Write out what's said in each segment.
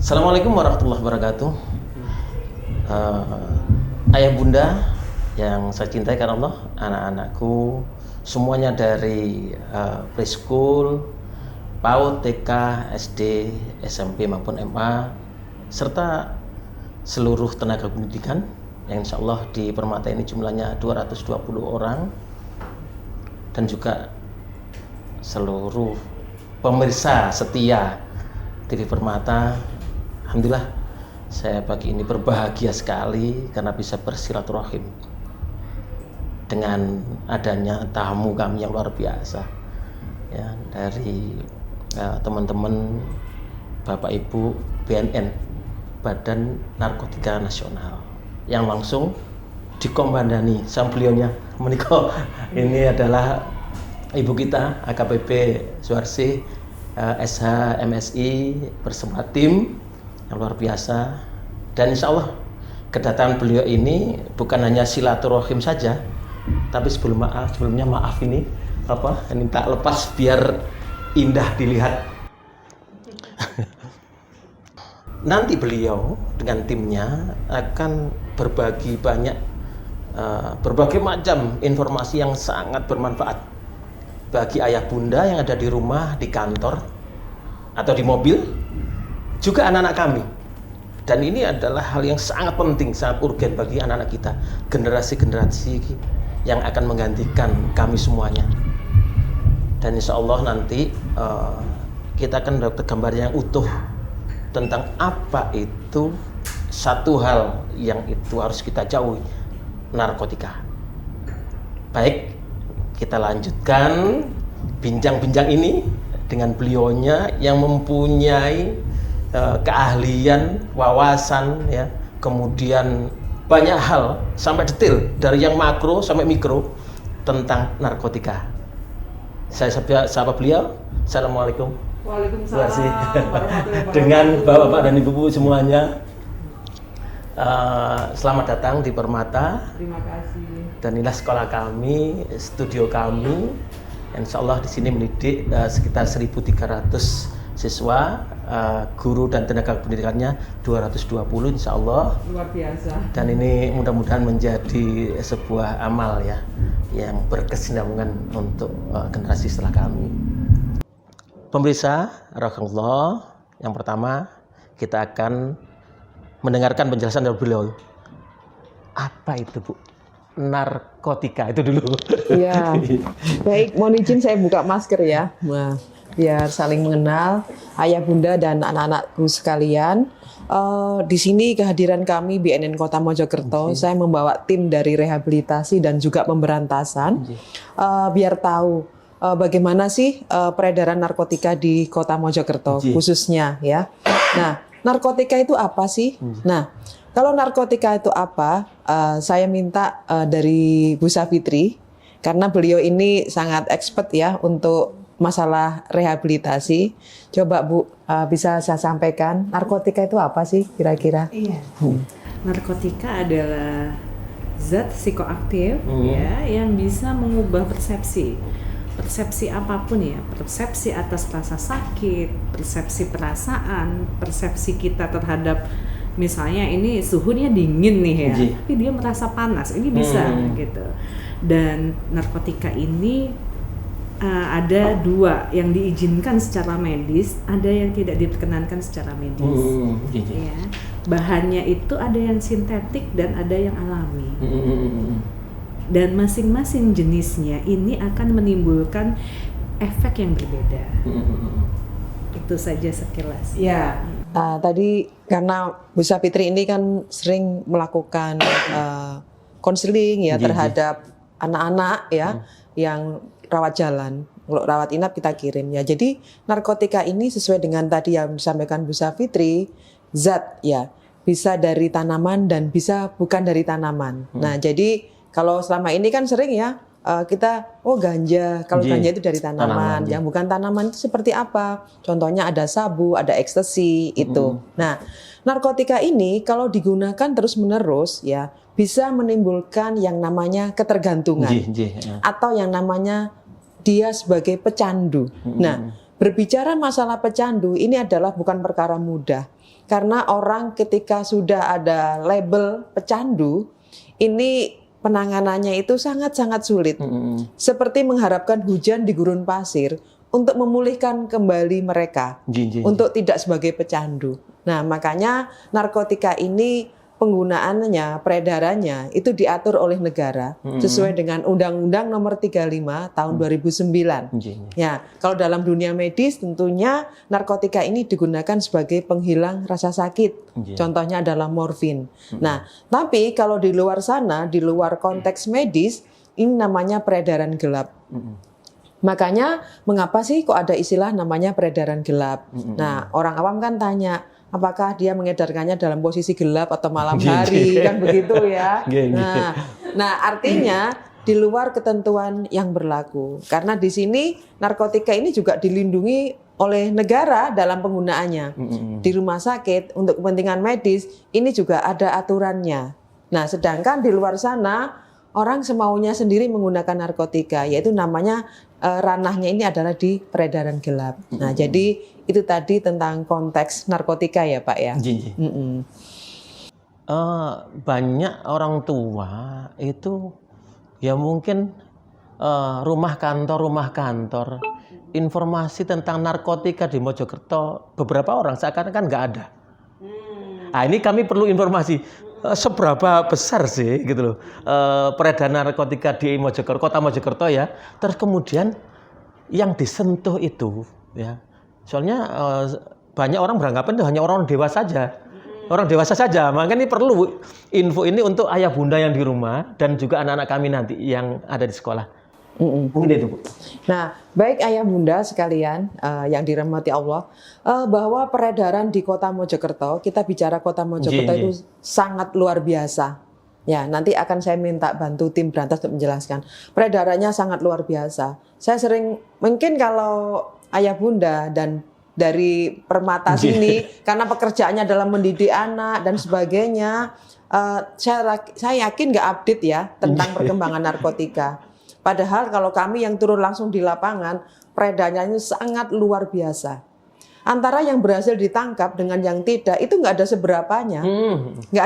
Assalamualaikum warahmatullahi wabarakatuh. Ayah bunda yang saya cintai karena Allah, anak-anakku semuanya dari preschool, PAUD, TK, SD, SMP maupun MA, serta seluruh tenaga pendidikan yang insya Allah di Permata ini jumlahnya 220 orang, dan juga seluruh pemirsa setia TV Permata. Alhamdulillah saya pagi ini berbahagia sekali karena bisa bersilaturahim dengan adanya tamu kami yang luar biasa ya, dari teman-teman Bapak Ibu BNN, Badan Narkotika Nasional, yang langsung dikomandani sama beliaunya menikah. Ini adalah ibu kita AKBP Suarsi, SH MSI bersama tim yang luar biasa. Dan insya Allah kedatangan beliau ini bukan hanya silaturahim saja, tapi sebelumnya maaf ini minta lepas biar indah dilihat. Nanti beliau dengan timnya akan berbagi banyak berbagai macam informasi yang sangat bermanfaat bagi ayah bunda yang ada di rumah, di kantor, atau di mobil, juga anak-anak kami. Dan ini adalah hal yang sangat penting, sangat urgen bagi anak-anak kita, generasi-generasi yang akan menggantikan kami semuanya. Dan insya Allah nanti kita akan dapat gambar yang utuh tentang apa itu satu hal yang itu harus kita jauhi, narkotika. Baik, kita lanjutkan bincang-bincang ini dengan beliaunya yang mempunyai keahlian, wawasan, ya, kemudian banyak hal sampai detail dari yang makro sampai mikro tentang narkotika. Saya sapa beliau. Assalamualaikum. Waalaikumsalam. Dengan bapak-bapak dan ibu-ibu semuanya, selamat datang di Permata. Terima kasih. Dan inilah sekolah kami, studio kami. Insya Allah di sini mendidik sekitar 1.300 siswa, guru dan tenaga pendidikannya 220 insya Allah. Luar biasa. Dan ini mudah-mudahan menjadi sebuah amal ya, yang berkesinambungan untuk generasi setelah kami. Pemirsa rahimakumullah, yang pertama kita akan mendengarkan penjelasan dari beliau. Apa itu, Bu? Narkotika itu dulu. Iya. Baik, mohon izin saya buka masker ya. Nah, biar saling mengenal ayah bunda dan anak-anakku sekalian. Di sini kehadiran kami BNN Kota Mojokerto, saya membawa tim dari rehabilitasi dan juga pemberantasan, biar tahu bagaimana sih peredaran narkotika di Kota Mojokerto khususnya ya. Nah, narkotika itu apa sih? Nah, kalau narkotika itu apa? Saya minta dari Bu Safitri, karena beliau ini sangat expert ya untuk masalah rehabilitasi. Coba Bu, bisa saya sampaikan, narkotika itu apa sih kira-kira? Iya. Narkotika adalah zat psikoaktif ya, yang bisa mengubah persepsi apapun ya, persepsi atas rasa sakit, persepsi perasaan, persepsi kita terhadap misalnya ini suhunya dingin nih ya, tapi dia merasa panas, ini bisa gitu. Dan narkotika ini ada dua, yang diizinkan secara medis, ada yang tidak diperkenankan secara medis. Ya. Bahannya itu ada yang sintetik dan ada yang alami. Dan masing-masing jenisnya ini akan menimbulkan efek yang berbeda. Itu saja sekilas. Ya. Tadi karena Bu Safitri ini kan sering melakukan konseling ya terhadap anak-anak ya yang rawat jalan, kalau rawat inap kita kirim ya. Jadi narkotika ini sesuai dengan tadi yang disampaikan Bu Safitri, zat ya, bisa dari tanaman dan bisa bukan dari tanaman. Nah, jadi kalau selama ini kan sering ya kita ganja, kalau ganja itu dari tanaman, yang bukan tanaman itu seperti apa? Contohnya ada sabu, ada ekstasi itu. Nah, narkotika ini kalau digunakan terus-menerus ya bisa menimbulkan yang namanya ketergantungan atau yang namanya dia sebagai pecandu. Nah, berbicara masalah pecandu ini adalah bukan perkara mudah. karena orang ketika sudah ada label pecandu, ini penanganannya itu sangat-sangat sulit. Seperti mengharapkan hujan di gurun pasir untuk memulihkan kembali mereka, untuk tidak sebagai pecandu. Nah, makanya narkotika ini penggunaannya, peredarannya itu diatur oleh negara sesuai dengan Undang-Undang Nomor 35 Tahun 2009. Ya, kalau dalam dunia medis tentunya narkotika ini digunakan sebagai penghilang rasa sakit. Contohnya adalah morfin. Nah, tapi kalau di luar sana, di luar konteks medis, ini namanya peredaran gelap. Makanya mengapa sih kok ada istilah namanya peredaran gelap? Nah, orang awam kan tanya, apakah dia mengedarkannya dalam posisi gelap atau malam hari, kan begitu ya. Nah, artinya di luar ketentuan yang berlaku. Karena di sini narkotika ini juga dilindungi oleh negara dalam penggunaannya. Di rumah sakit untuk kepentingan medis ini juga ada aturannya. Nah, sedangkan di luar sana orang semaunya sendiri menggunakan narkotika, yaitu namanya ranahnya ini adalah di peredaran gelap. Nah, jadi itu tadi tentang konteks narkotika ya Pak ya. Banyak orang tua itu ya mungkin rumah kantor informasi tentang narkotika di Mojokerto beberapa orang seakan-akan nggak ada. Nah, ini kami perlu informasi seberapa besar sih gitu loh peredaran narkotika di Mojokerto, kota Mojokerto ya. Terus kemudian yang disentuh itu ya. Soalnya banyak orang beranggapan itu hanya orang dewasa saja. Orang dewasa saja. Makanya ini perlu info ini untuk ayah bunda yang di rumah dan juga anak-anak kami nanti yang ada di sekolah. Mungkin itu, Bu. Nah, baik ayah bunda sekalian yang dirahmati Allah, bahwa peredaran di kota Mojokerto, kita bicara kota Mojokerto itu sangat luar biasa. Ya, nanti akan saya minta bantu tim Berantas untuk menjelaskan. Peredarannya sangat luar biasa. Saya sering, mungkin kalau ayah bunda dan dari Permata sini, karena pekerjaannya dalam mendidik anak dan sebagainya, saya yakin nggak update ya tentang perkembangan narkotika. Padahal kalau kami yang turun langsung di lapangan, peredarannya sangat luar biasa. Antara yang berhasil ditangkap dengan yang tidak, itu nggak ada seberapanya, nggak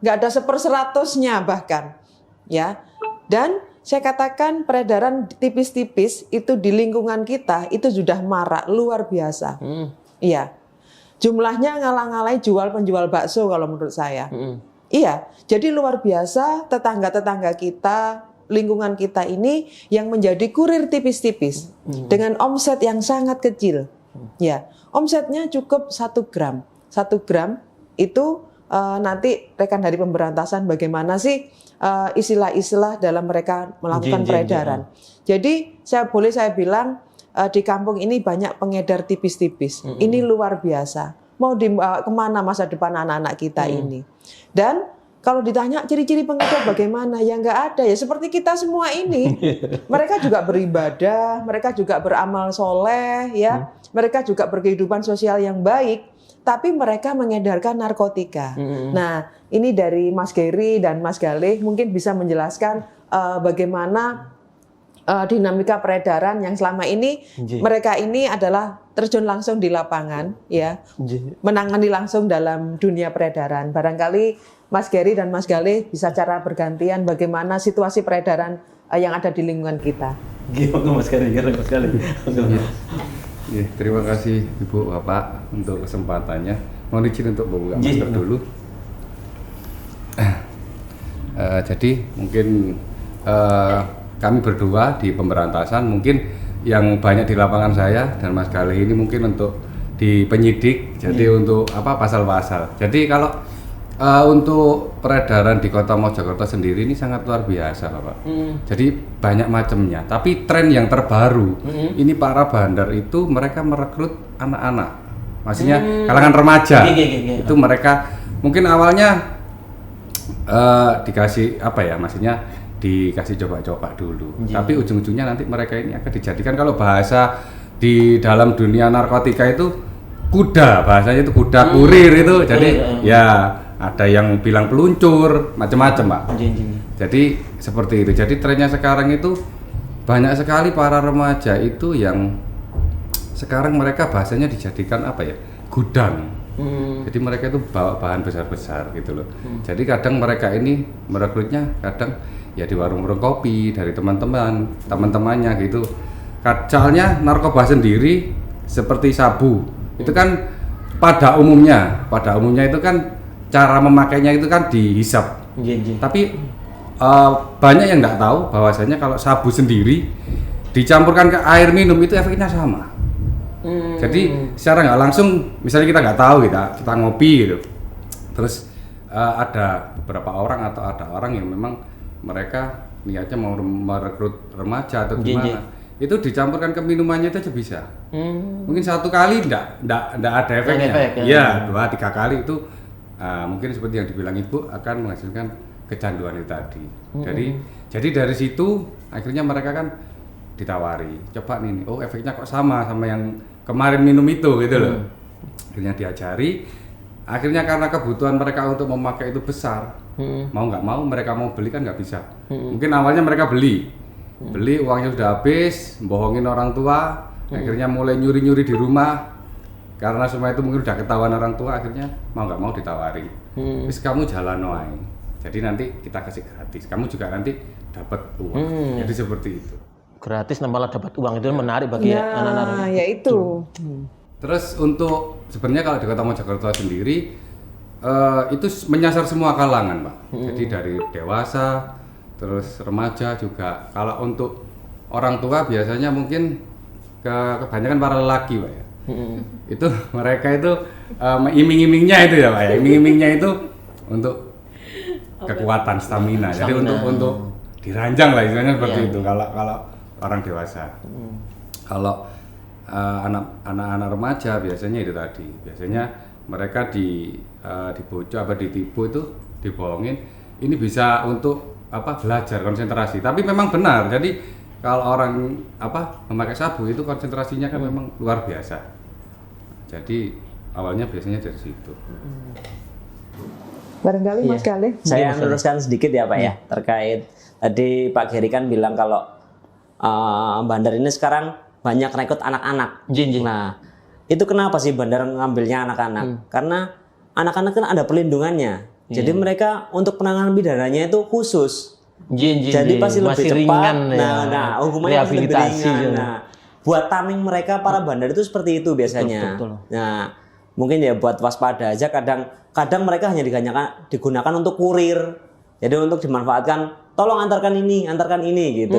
ada seperseratusnya bahkan, ya. Dan saya katakan peredaran tipis-tipis itu di lingkungan kita itu sudah marak luar biasa, iya. Jumlahnya ngalah-ngalahi penjual bakso kalau menurut saya, iya. Jadi luar biasa tetangga-tetangga kita. Lingkungan kita ini yang menjadi kurir tipis-tipis dengan omset yang sangat kecil, ya omsetnya cukup 1 gram. 1 gram itu nanti rekan dari pemberantasan bagaimana sih istilah-istilah dalam mereka melakukan peredaran. Jadi saya bilang di kampung ini banyak pengedar tipis-tipis. Ini luar biasa. Mau dibawa kemana masa depan anak-anak kita ini? Dan kalau ditanya ciri-ciri pengedar bagaimana, ya nggak ada ya seperti kita semua ini. Mereka juga beribadah, mereka juga beramal soleh, ya, mereka juga berkehidupan sosial yang baik, tapi mereka mengedarkan narkotika. Nah, ini dari Mas Gary dan Mas Galih mungkin bisa menjelaskan bagaimana dinamika peredaran yang selama ini mereka ini adalah terjun langsung di lapangan, ya, menangani langsung dalam dunia peredaran. Barangkali Mas Gary dan Mas Galih bisa cara bergantian bagaimana situasi peredaran yang ada di lingkungan kita. Gimana Mas Gary? Terima kasih Ibu Bapak untuk kesempatannya. Mohon izin untuk buka masker dulu. Jadi mungkin kami berdua di pemberantasan, mungkin yang banyak di lapangan saya dan Mas Galih ini mungkin untuk di penyidik, jadi untuk pasal-pasal. Jadi kalau untuk peredaran di kota Mojokerto sendiri ini sangat luar biasa Bapak. Jadi banyak macamnya. Tapi tren yang terbaru ini para bandar itu mereka merekrut anak-anak, maksudnya kalangan remaja. Itu mereka mungkin awalnya dikasih maksudnya dikasih coba-coba dulu. Tapi ujung-ujungnya nanti mereka ini akan dijadikan, kalau bahasa di dalam dunia narkotika itu kuda, bahasanya itu kuda kurir itu. Jadi ya ada yang bilang peluncur, macam-macam Pak. Jadi seperti itu. Jadi trennya sekarang itu banyak sekali para remaja itu yang sekarang mereka bahasanya dijadikan gudang. Jadi mereka itu bawa bahan besar-besar gitu loh. Jadi kadang mereka ini merekrutnya kadang ya di warung-warung kopi dari teman-temannya gitu. Soalnya narkoba sendiri seperti sabu itu kan pada umumnya itu kan cara memakainya itu kan dihisap. Tapi banyak yang nggak tahu bahwasanya kalau sabu sendiri dicampurkan ke air minum itu efeknya sama. Jadi secara nggak langsung, misalnya kita nggak tahu kita ngopi gitu, terus ada beberapa orang atau ada orang yang memang mereka niatnya mau merekrut remaja atau gimana, itu dicampurkan ke minumannya itu aja bisa. Mungkin satu kali nggak ada efeknya, iya 2-3 kali itu mungkin seperti yang dibilang ibu akan menghasilkan kecanduan itu tadi. Jadi dari situ akhirnya mereka kan ditawari, coba nih, oh efeknya kok sama yang kemarin minum itu gitu loh. Akhirnya diajari, akhirnya karena kebutuhan mereka untuk memakai itu besar, mau nggak mau mereka mau beli kan nggak bisa. Mungkin awalnya mereka beli uangnya sudah habis, bohongin orang tua, akhirnya mulai nyuri-nyuri di rumah, karena semua itu mungkin udah ketahuan orang tua, akhirnya mau nggak mau ditawari, terus kamu jalan wae, jadi nanti kita kasih gratis, kamu juga nanti dapat uang. Jadi seperti itu. Gratis malah dapat uang, itu menarik bagi anak-anak. Ya itu. Terus untuk sebenarnya kalau di Kota Mojokerto sendiri itu menyasar semua kalangan, Pak. Jadi dari dewasa, terus remaja juga. Kalau untuk orang tua biasanya mungkin kebanyakan para lelaki, Pak ya. Itu mereka itu iming-imingnya itu ya, Pak ya. Iming-imingnya itu untuk kekuatan stamina. Jadi untuk diranjang lah istilahnya seperti itu. Kalau orang dewasa. Kalau anak-anak remaja biasanya itu tadi. Biasanya mereka dibocor apa ditipu itu, dibohongin. Ini bisa untuk belajar konsentrasi. Tapi memang benar. Jadi kalau orang memakai sabu itu konsentrasinya kan memang luar biasa. Jadi awalnya biasanya dari situ. Barangkali Mas Galih. Saya meneruskan sedikit ya Pak ya, terkait tadi Pak Geri kan bilang kalau Bandar ini sekarang banyak rekrut anak-anak. Nah, itu kenapa sih Bandar ngambilnya anak-anak? Karena anak-anak kan ada perlindungannya. Jadi mereka untuk penanganan pidananya itu khusus. Jadi pasti lebih cepat. Nah, hukumannya pasti lebih ringan. Nah, buat taming mereka para bandar itu seperti itu biasanya. Betul. Nah, mungkin ya buat waspada aja. Kadang mereka hanya digunakan untuk kurir. Jadi untuk dimanfaatkan, tolong antarkan ini gitu.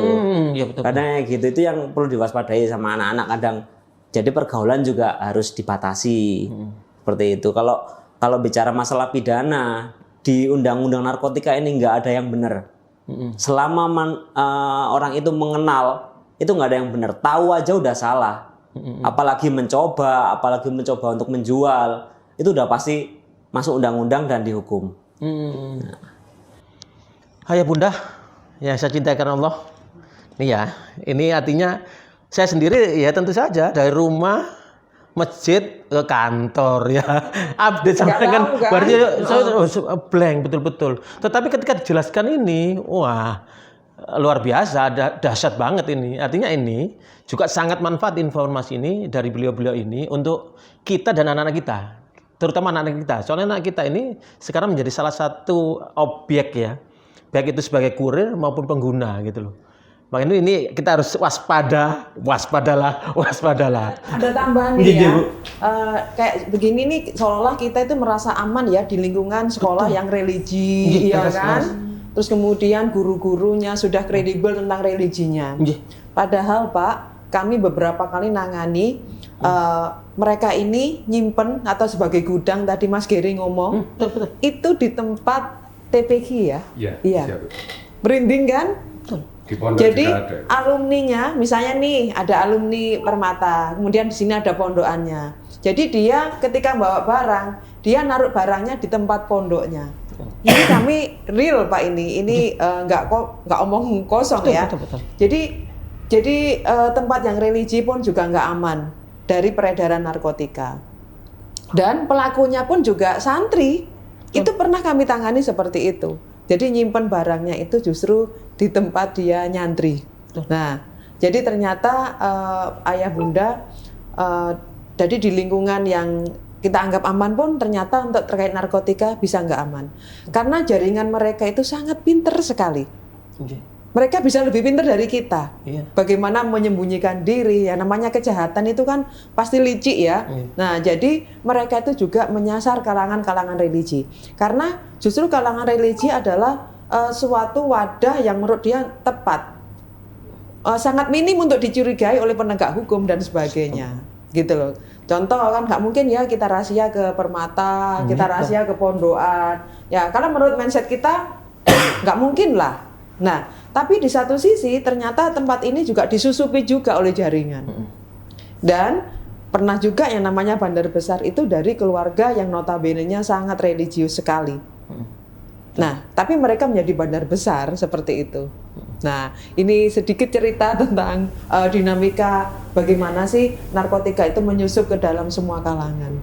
Ya, betul. Kadang gitu, itu yang perlu diwaspadai sama anak-anak kadang. Jadi pergaulan juga harus dibatasi. Seperti itu. Kalau bicara masalah pidana di undang-undang narkotika ini nggak ada yang benar. Selama orang itu mengenal, itu nggak ada yang benar. Tahu aja udah salah. Apalagi mencoba untuk menjual, itu udah pasti masuk undang-undang dan dihukum. Ayah bunda, ya saya cintai karena Allah. Ini artinya saya sendiri ya tentu saja dari rumah, masjid ke kantor ya update sama kan berarti saya blank betul-betul. Tetapi ketika dijelaskan ini, wah luar biasa, dahsyat banget ini. Artinya ini juga sangat manfaat informasi ini dari beliau-beliau ini untuk kita dan anak-anak kita, terutama anak-anak kita. Soalnya anak kita ini sekarang menjadi salah satu objek ya, baik itu sebagai kurir maupun pengguna gitu loh. Makanya ini kita harus waspadalah. Ada tambahan nih ya, kayak begini nih seolah-olah kita itu merasa aman ya di lingkungan sekolah yang religi, ya kan? Terus kemudian guru-gurunya sudah kredibel tentang religinya. Padahal Pak, kami beberapa kali nangani mereka ini nyimpen atau sebagai gudang tadi Mas Geri ngomong, itu di tempat TPQ ya? Iya. Merinding kan? Jadi alumninya, misalnya nih ada alumni Permata, kemudian di sini ada pondokannya. Jadi dia ketika bawa barang, dia naruh barangnya di tempat pondoknya. Ini kami real Pak ini nggak omong kosong ya. Betul. Jadi tempat yang religi pun juga nggak aman dari peredaran narkotika. Dan pelakunya pun juga santri. Itu pernah kami tangani seperti itu. Jadi nyimpen barangnya itu justru di tempat dia nyantri. Nah, jadi ternyata ayah bunda, jadi di lingkungan yang kita anggap aman pun ternyata untuk terkait narkotika bisa nggak aman. Karena jaringan mereka itu sangat pinter sekali. Mereka bisa lebih pintar dari kita. Iya. Bagaimana menyembunyikan diri, ya namanya kejahatan itu kan pasti licik ya. Iya. Nah, jadi mereka itu juga menyasar kalangan-kalangan religi. Karena justru kalangan religi adalah suatu wadah yang menurut dia tepat. Sangat minim untuk dicurigai oleh penegak hukum dan sebagainya. Gitu loh. Contoh kan nggak mungkin ya kita rahasia ke Permata, kita rahasia ke Pondokan. Ya, karena menurut mindset kita nggak mungkin lah. Nah, tapi di satu sisi ternyata tempat ini juga disusupi juga oleh jaringan. Dan pernah juga yang namanya bandar besar itu dari keluarga yang notabene-nya sangat religius sekali. Nah, tapi mereka menjadi bandar besar seperti itu. Nah, ini sedikit cerita tentang dinamika bagaimana sih narkotika itu menyusup ke dalam semua kalangan.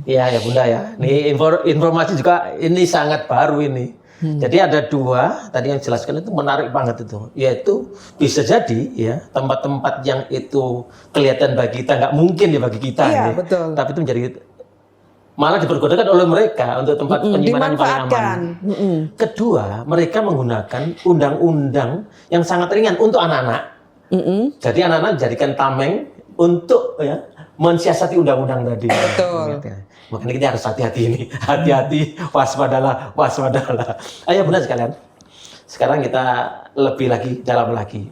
Iya ya Bunda ya. Ini informasi juga ini sangat baru ini. Jadi ada dua tadi yang jelaskan itu menarik banget itu, yaitu bisa jadi ya tempat-tempat yang itu kelihatan bagi kita nggak mungkin ya bagi kita, Iya, ya. betul. Tapi itu menjadi malah dipergodakan oleh mereka untuk tempat penyimpanan yang paling dimanfaatkan. aman. Kedua, mereka menggunakan undang-undang yang sangat ringan untuk anak-anak. Jadi anak-anak dijadikan tameng untuk ya mensiasati undang-undang tadi. Betul. Makanya kita harus hati-hati ini, hati-hati, waspadalah, waspadalah. Ayo Bunda sekalian, sekarang kita lebih lagi, dalam lagi.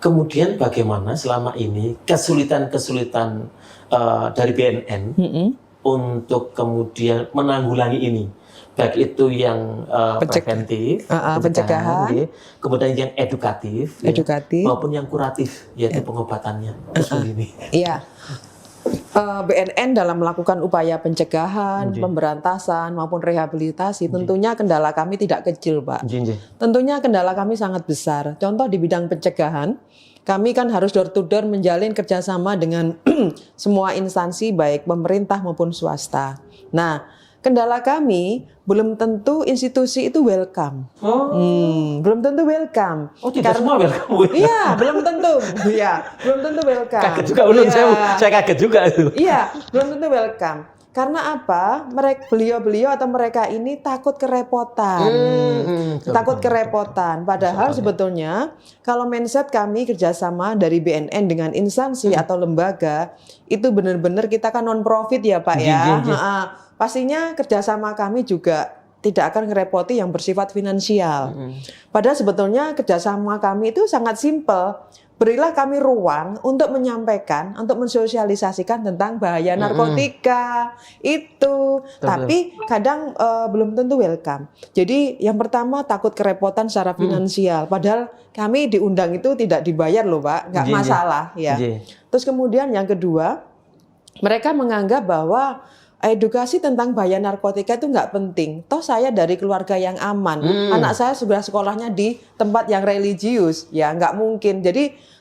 Kemudian bagaimana selama ini kesulitan-kesulitan dari BNN untuk kemudian menanggulangi ini, baik itu yang preventif, pencegahan, ya, kemudian yang edukatif, ya, maupun yang kuratif, yaitu pengobatannya usul ini. Iya. BNN dalam melakukan upaya pencegahan, pemberantasan maupun rehabilitasi, tentunya kendala kami tidak kecil, Pak. Tentunya kendala kami sangat besar. Contoh di bidang pencegahan, kami kan harus door to door menjalin kerjasama dengan semua instansi baik pemerintah maupun swasta. Nah, kendala kami belum tentu institusi itu welcome. Belum tentu welcome. Oh, tidak semua welcome. Iya, belum tentu. Iya, belum tentu welcome. Kaget juga ulun, saya kaget juga itu. Iya, belum tentu welcome. Karena apa? Beliau-beliau atau mereka ini takut kerepotan. Takut kerepotan. Padahal sebetulnya kalau mindset kami kerjasama dari BNN dengan instansi atau lembaga, itu benar-benar kita kan non-profit ya Pak ya. Pastinya kerjasama kami juga tidak akan ngerepoti yang bersifat finansial. Padahal sebetulnya kerjasama kami itu sangat simpel. Berilah kami ruang untuk menyampaikan, untuk mensosialisasikan tentang bahaya narkotika itu. Tapi kadang belum tentu welcome. Jadi yang pertama takut kerepotan secara finansial. Padahal kami diundang itu tidak dibayar loh Pak, nggak masalah ya. Terus kemudian yang kedua, mereka menganggap bahwa edukasi tentang bahaya narkotika itu nggak penting. Toh saya dari keluarga yang aman. Anak saya sudah sekolahnya di tempat yang religius. Ya nggak mungkin. Jadi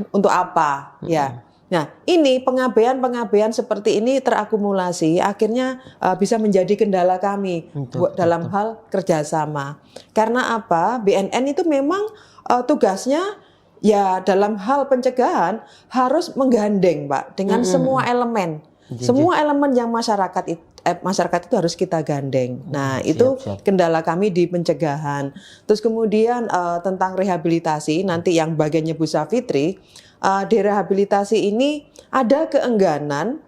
untuk apa? Ya. Nah ini pengabaian seperti ini terakumulasi. Akhirnya bisa menjadi kendala kami dalam hal kerjasama. Karena apa? BNN itu memang tugasnya ya dalam hal pencegahan harus menggandeng Pak dengan semua elemen. Semua elemen yang masyarakat itu harus kita gandeng. Nah, itu kendala kami di pencegahan. Terus kemudian tentang rehabilitasi, nanti yang bagiannya Bu Safitri, di rehabilitasi ini ada keengganan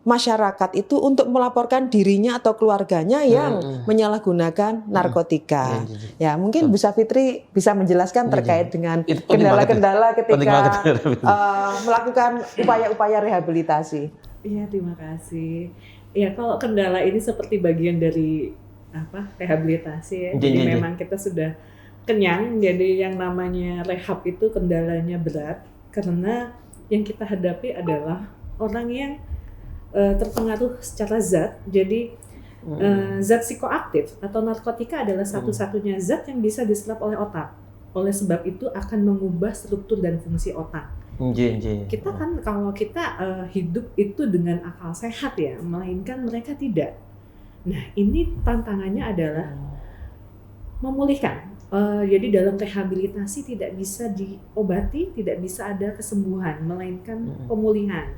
masyarakat itu untuk melaporkan dirinya atau keluarganya yang menyalahgunakan narkotika. Ya, mungkin Bu Safitri bisa menjelaskan terkait dengan kendala-kendala ketika melakukan upaya-upaya rehabilitasi. Iya, terima kasih. Ya, kalau kendala ini seperti bagian dari rehabilitasi ya. Jadi memang kita sudah kenyang. Jadi yang namanya rehab itu kendalanya berat karena yang kita hadapi adalah orang yang terpengaruh secara zat. Jadi zat psikoaktif atau narkotika adalah satu-satunya zat yang bisa diserap oleh otak. Oleh sebab itu akan mengubah struktur dan fungsi otak. Kita kan kalau kita hidup itu dengan akal sehat ya, melainkan mereka tidak. Nah ini tantangannya adalah memulihkan. Jadi dalam rehabilitasi tidak bisa diobati, tidak bisa ada kesembuhan, melainkan pemulihan.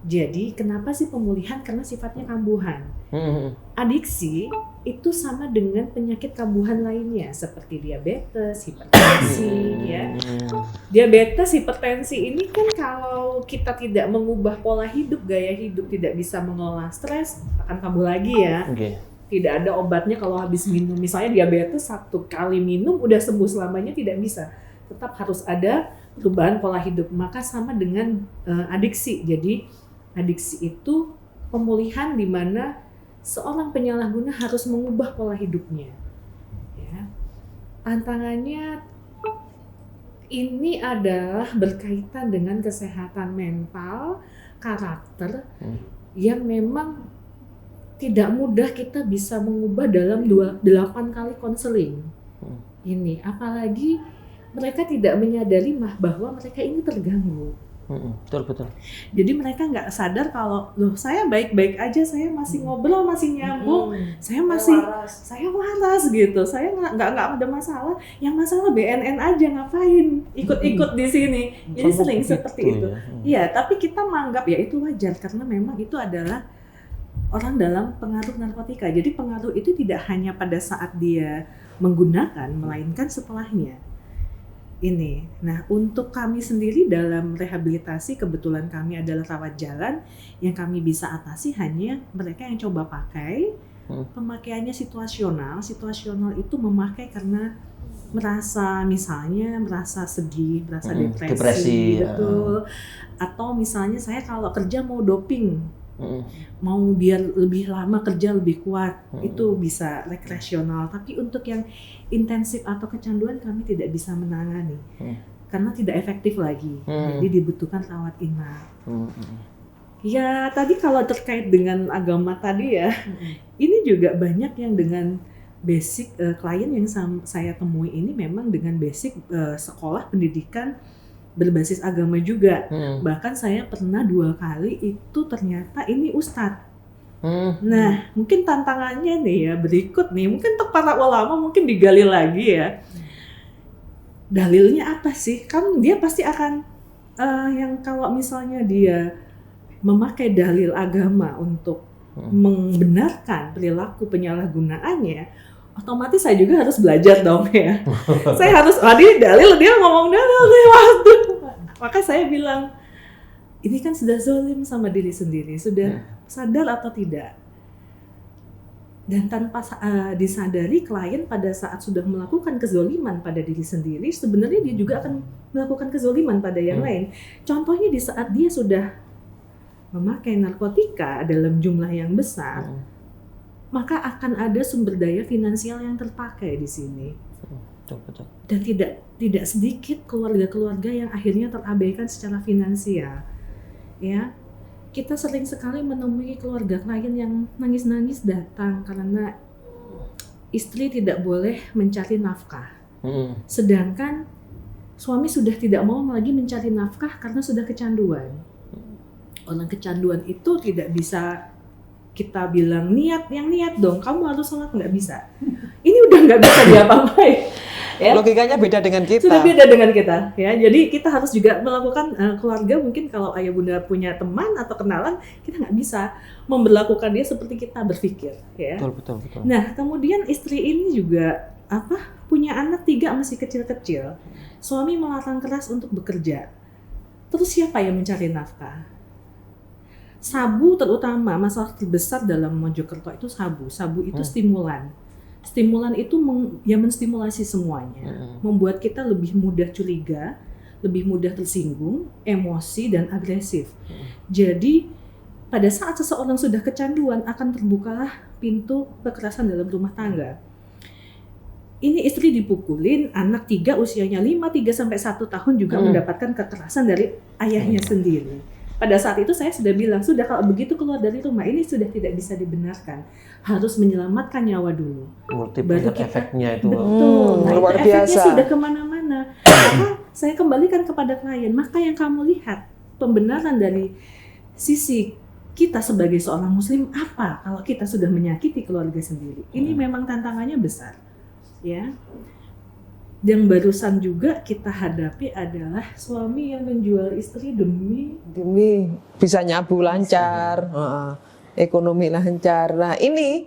Jadi kenapa sih pemulihan? Karena sifatnya kambuhan. Adiksi itu sama dengan penyakit kambuhan lainnya seperti diabetes, hipertensi, ya. Diabetes, hipertensi ini kan kalau kita tidak mengubah pola hidup, gaya hidup, tidak bisa mengelola stres, akan kambuh lagi ya. Tidak ada obatnya kalau habis minum. Misalnya diabetes 1 kali minum udah sembuh selamanya, tidak bisa. Tetap harus ada perubahan pola hidup. Maka sama dengan adiksi. Jadi adiksi itu pemulihan di mana seorang penyalahguna harus mengubah pola hidupnya. Ya. Tantangannya ini adalah berkaitan dengan kesehatan mental, karakter yang memang tidak mudah kita bisa mengubah dalam 8 kali konseling. Ini apalagi mereka tidak menyadari bahwa mereka ini terganggu. Betul. Jadi mereka nggak sadar kalau loh saya baik-baik aja, saya masih ngobrol, masih nyambung, saya waras gitu, saya nggak ada masalah. Yang masalah BNN aja, ngapain ikut-ikut di sini. Jadi sering seperti itu. Iya, tapi kita menganggap ya itu wajar karena memang itu adalah orang dalam pengaruh narkotika. Jadi pengaruh itu tidak hanya pada saat dia menggunakan, melainkan setelahnya. Ini. Nah, untuk kami sendiri dalam rehabilitasi, kebetulan kami adalah rawat jalan, yang kami bisa atasi hanya mereka yang coba pakai, pemakaiannya situasional. Situasional itu memakai karena merasa sedih, merasa depresi, betul. Atau misalnya saya kalau kerja mau doping, mau biar lebih lama kerja lebih kuat, itu bisa rekreasional. Tapi untuk yang intensif atau kecanduan kami tidak bisa menangani karena tidak efektif lagi. Jadi dibutuhkan rawat inap. Ya tadi kalau terkait dengan agama tadi ya, ini juga banyak yang dengan basic klien yang saya temui ini memang dengan basic sekolah pendidikan berbasis agama juga. Bahkan saya pernah 2 kali itu ternyata ini ustadz. Nah, mungkin tantangannya nih ya berikut nih, mungkin untuk para ulama mungkin digali lagi ya. Dalilnya apa sih? Kan dia pasti akan yang kalau misalnya dia memakai dalil agama untuk membenarkan perilaku penyalahgunaannya, otomatis saya juga harus belajar dong ya. Saya harus, dia ngomong dalil nih, waduh. Maka saya bilang, ini kan sudah zalim sama diri sendiri, sudah sadar atau tidak. Dan tanpa disadari klien pada saat sudah melakukan kezaliman pada diri sendiri, sebenarnya dia juga akan melakukan kezaliman pada yang lain. Contohnya di saat dia sudah memakai narkotika dalam jumlah yang besar, maka akan ada sumber daya finansial yang terpakai di sini. Betul. Dan tidak sedikit keluarga-keluarga yang akhirnya terabaikan secara finansial. Ya, kita sering sekali menemui keluarga klien yang nangis-nangis datang karena istri tidak boleh mencari nafkah. Sedangkan suami sudah tidak mau lagi mencari nafkah karena sudah kecanduan. Orang kecanduan itu tidak bisa kita bilang niat dong, kamu harus sholat, nggak bisa. Ini udah nggak bisa diapa-apain. Ya. Logikanya beda dengan kita. Sudah beda dengan kita, ya. Jadi kita harus juga melakukan keluarga. Mungkin kalau ayah bunda punya teman atau kenalan, kita nggak bisa memberlakukan dia seperti kita berpikir, ya. Betul. Nah, kemudian istri ini juga punya anak 3 masih kecil-kecil. Suami melarang keras untuk bekerja. Terus siapa yang mencari nafkah? Sabu terutama, masalah terbesar dalam Mojokerto itu sabu. Sabu itu stimulan. Stimulan itu menstimulasi semuanya, membuat kita lebih mudah curiga, lebih mudah tersinggung, emosi, dan agresif. Jadi pada saat seseorang sudah kecanduan akan terbukalah pintu kekerasan dalam rumah tangga. Ini istri dipukulin, anak 3 usianya 5, 3-1 tahun juga mendapatkan kekerasan dari ayahnya sendiri. Pada saat itu saya sudah bilang, sudah kalau begitu keluar dari rumah ini sudah tidak bisa dibenarkan. Harus menyelamatkan nyawa dulu. Multiplier efeknya itu. Betul. Nah, luar efeknya biasa. sudah kemana-mana. Maka saya kembalikan kepada klien, maka yang kamu lihat pembenaran dari sisi kita sebagai seorang muslim apa kalau kita sudah menyakiti keluarga sendiri. Ini memang tantangannya besar. Ya. Yang barusan juga kita hadapi adalah suami yang menjual istri demi bisa nyabu lancar, ekonomi lancar. Nah ini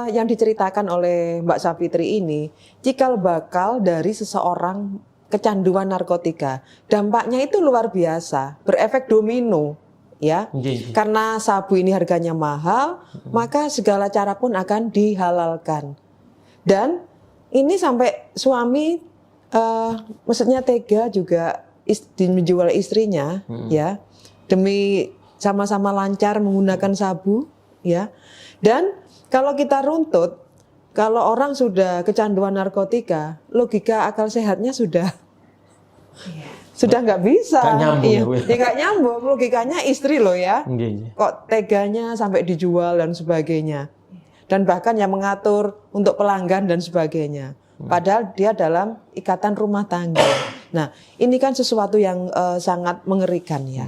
yang diceritakan oleh Mbak Savitri ini cikal bakal dari seseorang kecanduan narkotika. Dampaknya itu luar biasa, berefek domino. Ya, karena sabu ini harganya mahal, maka segala cara pun akan dihalalkan. Dan ini sampai suami, maksudnya tega juga menjual istrinya, ya, demi sama-sama lancar menggunakan sabu, ya. Dan kalau kita runtut, kalau orang sudah kecanduan narkotika, logika akal sehatnya sudah nggak bisa. Nggak nyambung, iya. Ya nggak nyambung. Logikanya istri loh ya. Kok teganya sampai dijual dan sebagainya. Dan bahkan yang mengatur untuk pelanggan dan sebagainya. Padahal dia dalam ikatan rumah tangga. Nah, ini kan sesuatu yang sangat mengerikan ya.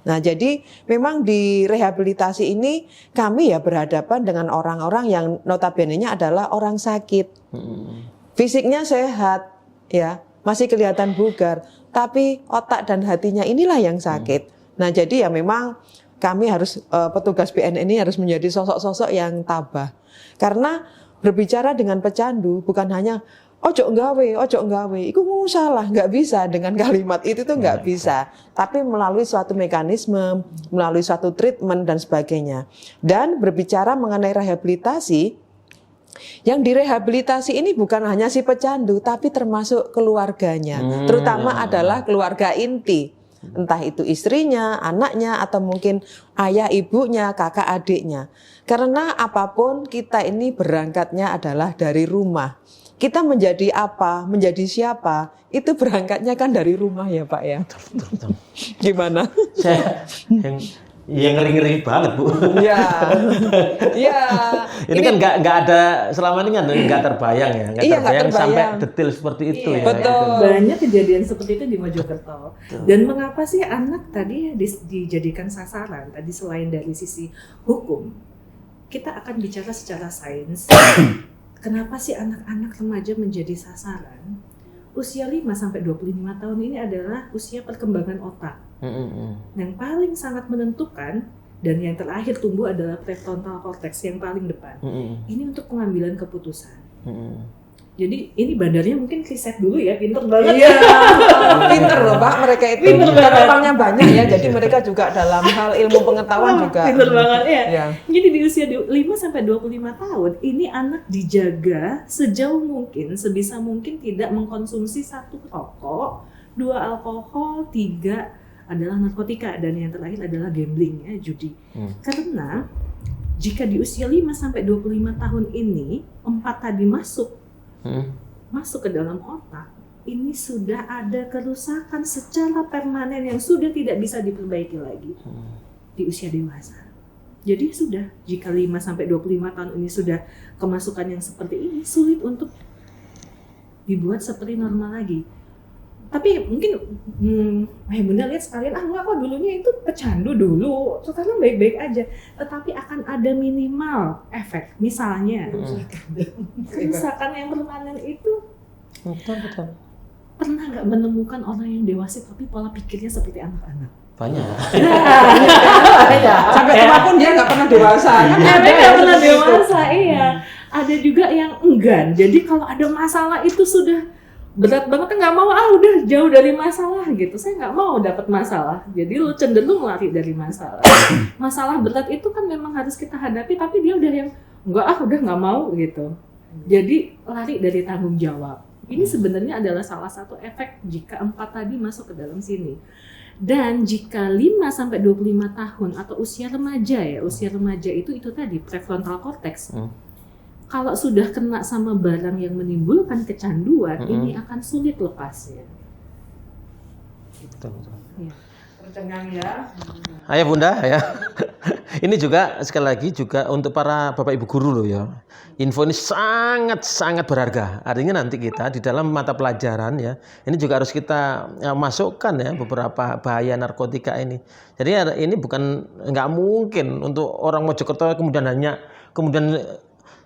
Nah, jadi memang di rehabilitasi ini kami ya berhadapan dengan orang-orang yang notabene-nya adalah orang sakit. Fisiknya sehat, ya, masih kelihatan bugar, tapi otak dan hatinya inilah yang sakit. Nah, jadi ya memang kami harus, petugas BNN ini harus menjadi sosok-sosok yang tabah. Karena berbicara dengan pecandu bukan hanya ojo nggawe, itu salah, nggak bisa dengan kalimat itu tuh nggak bisa. Tapi melalui suatu mekanisme, melalui suatu treatment dan sebagainya. Dan berbicara mengenai rehabilitasi, yang direhabilitasi ini bukan hanya si pecandu, tapi termasuk keluarganya, terutama adalah keluarga inti. Entah itu istrinya, anaknya, atau mungkin ayah, ibunya, kakak, adiknya. Karena apapun kita ini berangkatnya adalah dari rumah. Kita menjadi apa, menjadi siapa, itu berangkatnya kan dari rumah ya Pak ya. Betul. Gimana? Yang ngeri-ngeri banget Bu. Iya. Ini kan nggak ada, selama ini kan nggak terbayang ya, nggak terbayang sampai detail seperti itu ya. Betul. Banyak kejadian seperti itu di Mojokerto. Dan mengapa sih anak tadi dijadikan sasaran? Tadi selain dari sisi hukum, kita akan bicara secara sains. Kenapa sih anak-anak remaja menjadi sasaran? Usia 5-25 tahun ini adalah usia perkembangan otak. Yang paling sangat menentukan dan yang terakhir tumbuh adalah prefrontal cortex yang paling depan. Ini untuk pengambilan keputusan. Jadi ini bandarnya mungkin riset dulu ya, pinter banget. Iya, pinter loh Pak, mereka itu karena orangnya banyak ya, jadi mereka juga dalam hal ilmu pengetahuan juga. Pinter banget ya. Ya. Jadi di usia 5-25 tahun, ini anak dijaga sejauh mungkin, sebisa mungkin tidak mengkonsumsi 1 rokok, 2 alkohol, 3 adalah narkotika, dan yang terakhir adalah gambling ya, judi. Karena jika di usia 5-25 tahun ini, 4 tadi masuk ke dalam otak, ini sudah ada kerusakan secara permanen yang sudah tidak bisa diperbaiki lagi di usia dewasa. Jadi sudah, jika 5-25 tahun ini sudah kemasukan yang seperti ini, sulit untuk dibuat seperti normal lagi. Tapi mungkin, Bunda lihat sekalian, enggak kok dulunya itu pecandu dulu, sekarang baik-baik aja. Tetapi akan ada minimal efek, misalnya kerusakan yang permanen itu. Betul. Pernah nggak menemukan orang yang dewasa tapi pola pikirnya seperti anak-anak? Banyak. Sampai tua pun dia nggak pernah dewasa. Kan Dia nggak pernah dewasa, iya. Ada juga yang enggan. Jadi kalau ada masalah itu sudah berat banget, nggak mau, udah jauh dari masalah gitu. Saya nggak mau dapat masalah. Jadi lu cenderung lari dari masalah. Masalah berat itu kan memang harus kita hadapi, tapi dia udah yang udah nggak mau gitu. Jadi lari dari tanggung jawab. Ini sebenarnya adalah salah satu efek jika 4 tadi masuk ke dalam sini. Dan jika 5-25 tahun atau usia remaja ya, usia remaja itu tadi prefrontal cortex. Kalau sudah kena sama barang yang menimbulkan kecanduan, ini akan sulit lepasnya. Betul. Ya. Tercengang ya. Ayo Bunda ya. Ini juga sekali lagi juga untuk para Bapak Ibu guru loh ya. Info ini sangat berharga. Artinya nanti kita di dalam mata pelajaran ya, ini juga harus kita masukkan ya beberapa bahaya narkotika ini. Jadi ini bukan, nggak mungkin untuk orang Mojokerto kemudian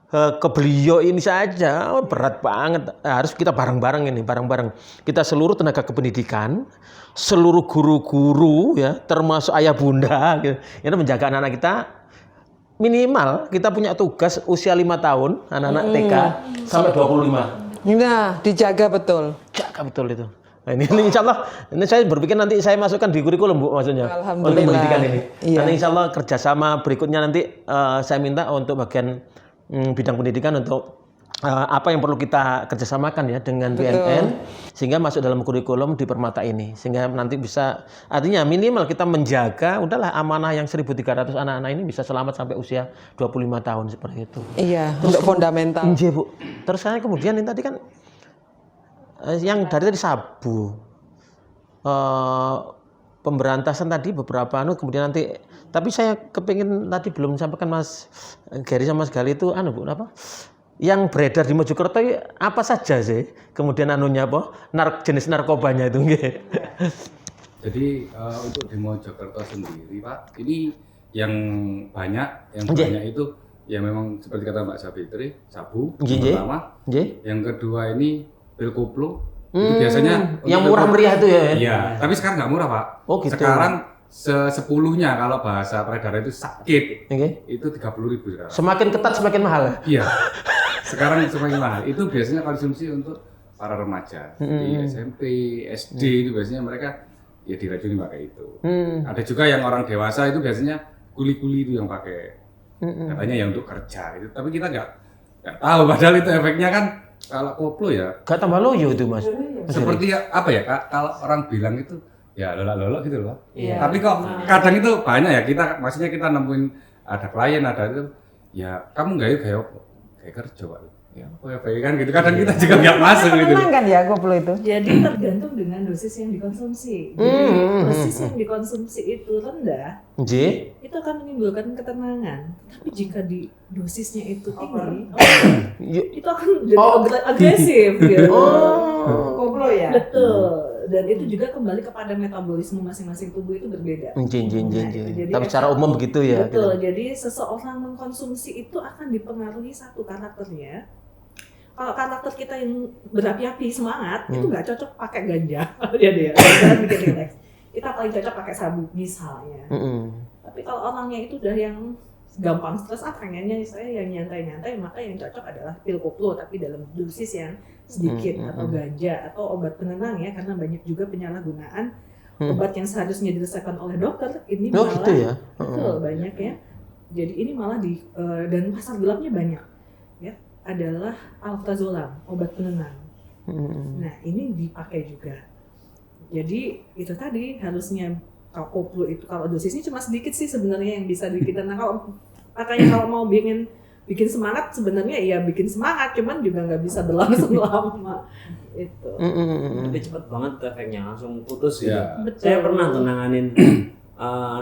ke beliau ini saja berat banget. Harus kita bareng-bareng ini, bareng-bareng. Kita seluruh tenaga kependidikan, seluruh guru-guru ya, termasuk ayah bunda gitu. Itu menjaga anak-anak kita. Minimal kita punya tugas usia 5 tahun, anak-anak TK sampai 25. Nah, dijaga betul. Jaga betul itu. Nah, ini insya Allah, ini saya berpikir nanti saya masukkan di kurikulum Bu maksudnya. Alhamdulillah. Untuk pendidikan ini. Iya. Nanti insya Allah kerjasama berikutnya nanti saya minta untuk bagian bidang pendidikan untuk apa yang perlu kita kerjasamakan ya dengan BNN sehingga masuk dalam kurikulum di Permata ini sehingga nanti bisa artinya minimal kita menjaga udahlah amanah yang 1.300 anak-anak ini bisa selamat sampai usia 25 tahun seperti itu. Iya, untuk fundamental. Iya Bu. Terus saya kemudian ini tadi kan yang dari tadi sabu pemberantasan tadi beberapa kemudian nanti tapi saya kepingin tadi belum sampaikan Mas Gary sama Mas Gali itu Bu apa? Yang beredar di Mojokerto apa saja sih? Kemudian apa? Jenis narkobanya itu nggih. Jadi untuk di Mojokerto sendiri Pak, ini yang banyak itu ya memang seperti kata Mbak Savitri, sabu yang pertama. Yang kedua ini pil koplo. Itu biasanya yang murah meriah itu ya. Iya, tapi sekarang nggak murah Pak. Oh gitu. Sekarang sepuluhnya kalau bahasa peredaran itu sakit. Itu 30.000 sekarang. Semakin ketat semakin mahal. Iya. Sekarang semakin mahal. Itu biasanya konsumsi untuk para remaja di SMP, SD itu biasanya mereka ya diracuni pakai itu. Ada juga yang orang dewasa itu biasanya kuli-kuli itu yang pakai. Katanya ya untuk kerja itu. Tapi kita nggak tahu padahal itu efeknya kan kalau koplo ya. Gak tambah loyo itu Mas. Seperti apa ya kalau orang bilang itu ya lolak-lolak gitu loh. Tapi kok kadang itu banyak ya maksudnya kita nemuin ada klien ada itu ya kamu nggak kayak apa? Kayak kerja Pak. Ya, kan gitu. Kadang kita juga nggak masuk gitu. Tenang kan ya koplo itu? Jadi tergantung dengan dosis yang dikonsumsi. Jadi dosis yang dikonsumsi itu rendah, itu akan menimbulkan ketenangan. Tapi jika di dosisnya itu tinggi, itu akan jadi agresif gitu. Koplo ya? Betul. Dan itu juga kembali kepada metabolisme masing-masing tubuh itu berbeda. Jadi tapi secara umum begitu ya. Betul. Gitu. Jadi seseorang mengkonsumsi itu akan dipengaruhi satu karakternya. Kalau karakter kita yang berapi-api semangat itu nggak cocok pakai ganja. Ya dia. Jangan bikin relax. Kita paling cocok pakai sabu misalnya. Tapi kalau orangnya itu udah yang gampang stres, pengennya saya yang nyantai-nyantai, maka yang cocok adalah pil koplo tapi dalam dosis yang sedikit atau ganja atau obat penenang ya karena banyak juga penyalahgunaan obat yang seharusnya diresepkan oleh dokter ini malah gitu ya? Betul banyak ya. Jadi ini malah dan pasar gelapnya banyak ya adalah alprazolam obat penenang. Nah ini dipakai juga. Jadi itu tadi harusnya kalau koplo itu kalau dosisnya cuma sedikit sih sebenarnya yang bisa kita makanya kalau mau bikin semangat sebenarnya ya bikin semangat cuman juga nggak bisa berlangsung lama itu. Tapi cepet banget tuh efeknya langsung putus gitu. Betul. Saya pernah tuh nanganin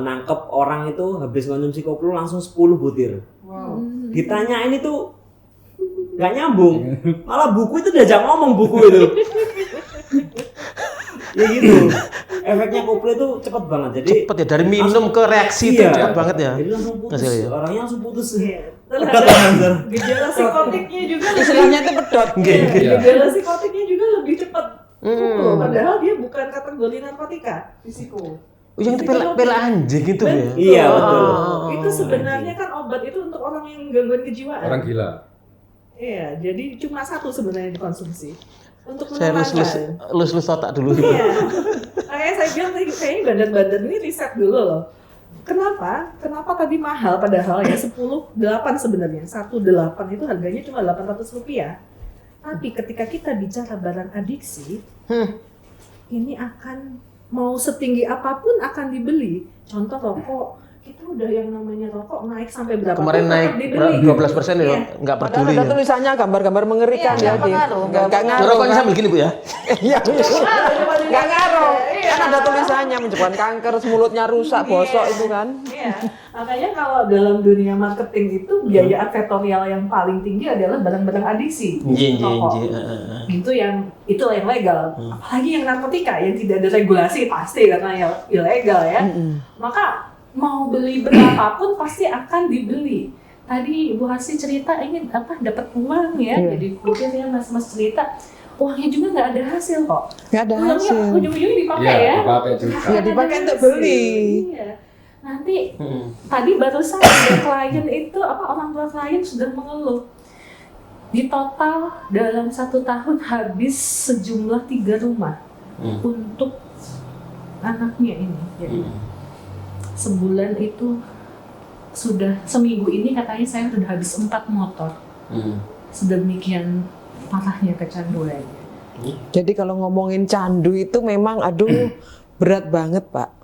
nangkep orang itu habis konsumsi koplo langsung 10 butir. Wow. Ditanyain itu nggak nyambung, malah buku itu diajak ngomong buku itu. Ya gitu. Efeknya koplo itu cepet banget. Jadi cepet ya dari minum ke reaksi itu cepet banget ya. Jadi langsung putus. Orangnya langsung putus. Gejala psikotiknya juga Istilahnya itu pedot. gejala psikotiknya juga lebih cepat. Padahal dia bukan kategori narkotika, psiko. Yang itu pil anjing itu ya. Iya betul. Itu sebenarnya kan obat itu untuk orang yang gangguan kejiwaan. Orang gila. Iya, jadi cuma satu sebenarnya dikonsumsi. Untuk Saya lulus otak dulu. Iya. Kayak saya bilang tadi kayaknya badan-badan ini riset dulu loh. Kenapa? Kenapa tadi mahal padahal ya 10.8 sebenarnya. 1.8 itu harganya cuma Rp800. Tapi ketika kita bicara barang adiksi, ini akan mau setinggi apapun akan dibeli. Contoh rokok, kita udah yang namanya rokok naik sampai berapa? Kemarin naik 12% ya, nggak peduli Padahal ada ya. tulisannya gambar-gambar mengerikan ya. Nggak ngaruh. Rokoknya sambil gini Bu ya. Iya. Nggak ngaruh. Kan ada tulisannya mencegah kanker, mulutnya rusak, bosok itu kan. Iya. Makanya kalau dalam dunia marketing itu biaya advertorial yang paling tinggi adalah barang-barang adiksi. Rokok. Itu yang legal. Apalagi yang narkotika yang tidak ada regulasi pasti karena ilegal ya. Maka mau beli berapapun pasti akan dibeli. tadi Ibu Harsi cerita ingin dapat uang ya, jadi kemudian ya Mas cerita uangnya juga nggak ada hasil kok. Nggak ada hasil. Ujung-ujungnya dipakai Iya, ya. dipakai juga. Ya dipakai untuk beli. Iya. Nanti tadi barusan ada klien itu orang tua klien sudah mengeluh. Di total dalam 1 tahun habis sejumlah 3 rumah untuk anaknya ini. Jadi sebulan itu seminggu ini katanya saya sudah habis 4 motor. Sedemikian parahnya kecanduan. Jadi kalau ngomongin candu itu memang berat banget Pak.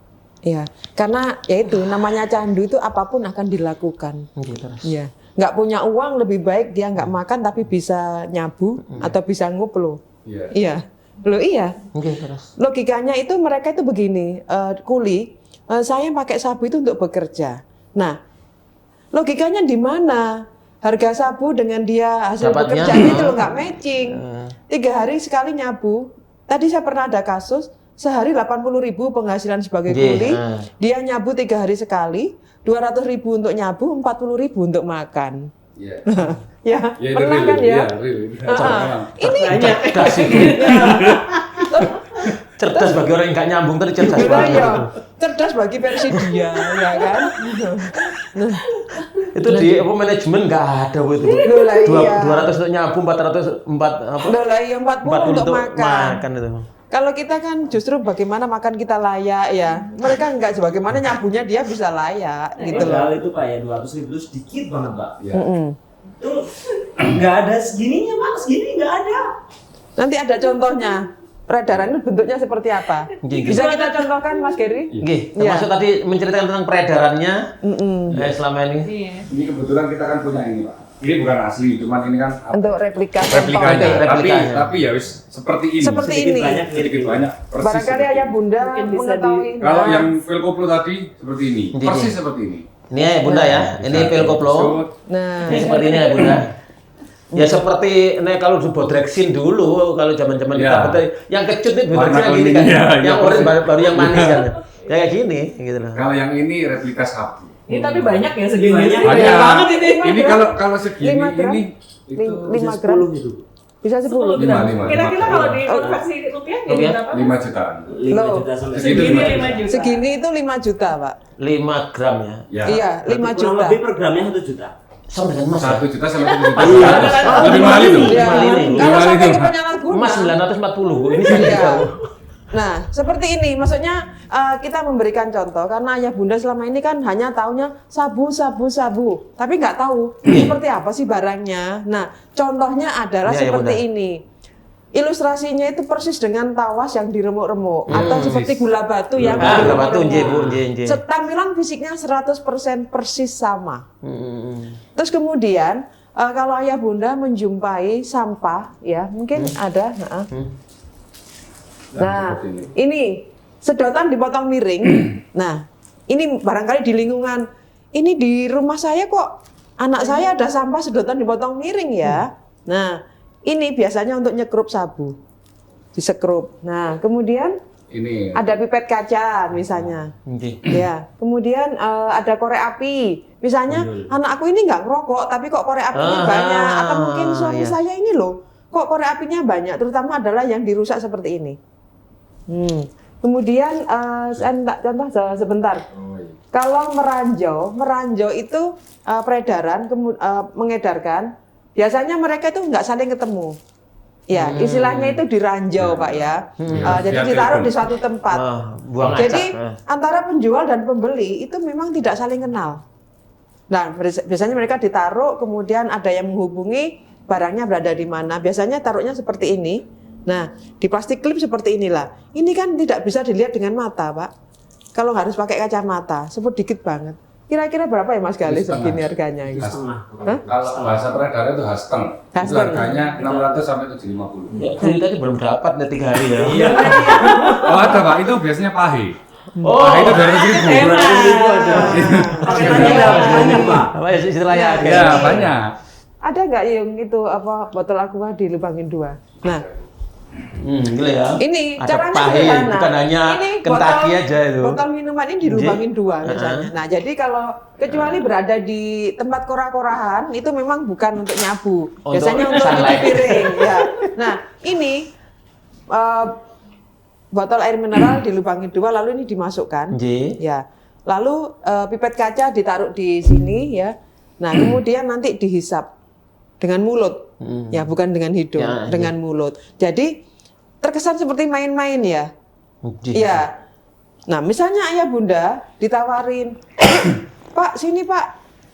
Ya, karena ya itu namanya candu itu apapun akan dilakukan. Ya, nggak punya uang lebih baik dia nggak makan tapi bisa nyabu atau bisa nguplo. Iya, loh iya. Logikanya itu mereka itu begini, kuli, saya pakai sabu itu untuk bekerja. Nah, logikanya di mana? Harga sabu dengan dia hasil pekerjaannya itu nggak matching. 3 hari sekali nyabu. Tadi saya pernah ada kasus sehari 80.000 penghasilan sebagai kuli. Dia nyabu 3 hari sekali, 200.000 untuk nyabu, 40.000 untuk makan. Ya, pernah kan ya? Ini cerdas ini. Cerdas bagi orang yang nggak nyambung tadi cerdas banget. Cerdas bagi versi dia, ya kan? Itu di manajemen nggak ada itu. 200 untuk nyabu, 400 40 untuk untuk makan itu. Kalau kita kan justru bagaimana makan kita layak ya. Mereka enggak sebagaimana nyabunya dia bisa layak gitu loh. Padahal itu Pak ya 200.000 itu sedikit banget Pak. Itu nggak ada segininya Pak, segini nggak ada. Nanti ada contohnya. Peredaran itu bentuknya seperti apa? Bisa kita contohkan Mas Geri? Termasuk tadi menceritakan tentang peredarannya selama ini. Ini kebetulan kita kan punya ini Pak. Ini bukan asli, cuman ini kan untuk replikanya. Tapi ya wis seperti ini. Seperti ini. Sedikit banyak. Barangkali ayah bunda mengetahui. Kalau yang Velcoplo tadi seperti ini, persis seperti ini. Ini ya bunda ya, ini Velcoplo. Nah, ini seperti ini ya bunda. Ya seperti kalau di Bodrexin dulu, kalau zaman-zaman kita betul, yang kecut itu Bodrexin gini kan, yang orange baru yang manis kan, kayak gini gitu loh. Kalau yang ini replika sabu. Ini tapi banyak ya segini. Banyak banget ini. Ini kalau segini ini itu 5 gram itu. Bisa 10. Kira-kira kalau di konversi rupiah jadi berapa? 5 jutaan. 5 juta sampai segini 5 juta. Segini itu 5 juta, Pak. 5 gram ya. Iya, 5 juta. Lebih per gramnya 1 juta. Sama dengan emas 1 juta sampai 1 juta. Lebih mahal itu. Kalau sampai penyalahgunaan emas 940. Ini saya tahu. Nah, seperti ini, maksudnya kita memberikan contoh karena ayah bunda selama ini kan hanya taunya sabu, tapi nggak tahu seperti apa sih barangnya. Nah, contohnya adalah seperti ini. Ilustrasinya itu persis dengan tawas yang diremuk-remuk atau seperti gula batu yang tampilan fisiknya 100% persis sama. Terus kemudian kalau ayah bunda menjumpai sampah, ya mungkin ada. Nah, ini sedotan dipotong miring. Nah, ini barangkali di lingkungan. Ini di rumah saya kok anak saya ada sampah sedotan dipotong miring ya. Nah, ini biasanya untuk nyekrup sabu. Disekrup. Nah, kemudian ini ada pipet kaca misalnya. Ya, kemudian ada korek api. Misalnya anakku ini nggak ngerokok tapi kok korek apinya banyak atau mungkin suami saya ini loh kok korek apinya banyak, terutama adalah yang dirusak seperti ini. Kemudian saya minta contoh sebentar. Kalau meranjau itu peredaran, mengedarkan. Biasanya mereka itu nggak saling ketemu. Ya, istilahnya itu diranjau, Pak ya. Jadi ditaruh di suatu tempat. Jadi antara penjual dan pembeli itu memang tidak saling kenal. Nah, biasanya mereka ditaruh, kemudian ada yang menghubungi barangnya berada di mana. Biasanya taruhnya seperti ini. Nah, di plastik klip seperti inilah. Ini kan tidak bisa dilihat dengan mata, Pak. Kalau harus pakai kacamata, sedikit banget. Kira-kira berapa ya Mas Galih segini harganya? Kalau bahasa peredaran itu hasteng. Itu harganya 600 sampai 750. Ya, ini tadi belum dapat nih 3 hari ya. Iya. Oh ada Pak, itu biasanya pahe. Pahe itu 200.000. 200.000 ada. Banyak Pak. Apa ya istilahnya? Ya banyak. Ada nggak yang itu botol aqua dilubangin 2? Nah, Gila ya. Ini ada caranya pahit, sederhana. bukan hanya Ini Kentucky aja itu. Botol minuman ini dilubangin dua misalnya. Nah, jadi kalau kecuali berada di tempat korah-korahan itu memang bukan untuk nyabu. Biasanya untuk cuci piring. Ya. Nah, ini botol air mineral dilubangin dua, lalu ini dimasukkan. Ya. Lalu pipet kaca ditaruh di sini ya. Nah, kemudian nanti dihisap dengan mulut. Ya, bukan dengan hidung, dengan mulut. Jadi terkesan seperti main-main ya. Iya. Nah, misalnya ayah bunda ditawarin, Pak sini Pak,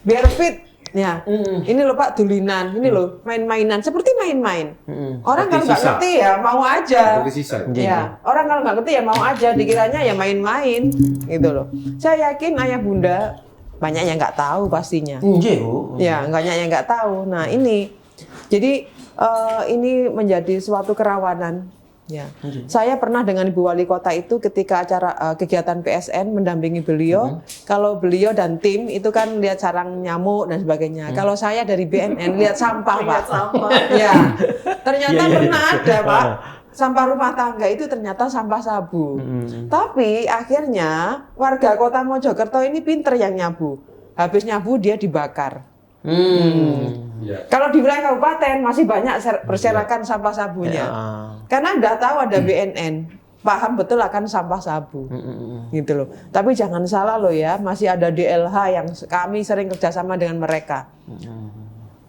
biar fit. Ya, ini loh Pak dulinan, ini loh main-mainan, seperti main-main. Orang kalau nggak ngerti ya mau aja. Ya, orang kalau nggak ngerti ya mau aja, dikiranya ya main-main, gitu loh. Saya yakin ayah bunda banyak yang nggak tahu pastinya. Ya, banyak yang nggak tahu. Nah ini, jadi ini menjadi suatu kerawanan. Ya, saya pernah dengan Ibu Wali Kota itu ketika acara kegiatan PSN mendampingi beliau. Kalau beliau dan tim itu kan lihat sarang nyamuk dan sebagainya. Kalau saya dari BNN lihat sampah, Pak. Ya, ternyata pernah ada, Pak. Sampah rumah tangga itu ternyata sampah sabu. Tapi akhirnya warga Kota Mojokerto ini pinter yang nyabu. Habis nyabu dia dibakar. Kalau di wilayah kabupaten masih banyak berserakan sampah sabunya. Karena udah tahu ada BNN, paham betul akan sampah sabu. Gitu loh. Tapi jangan salah loh ya, masih ada DLH yang kami sering kerjasama dengan mereka.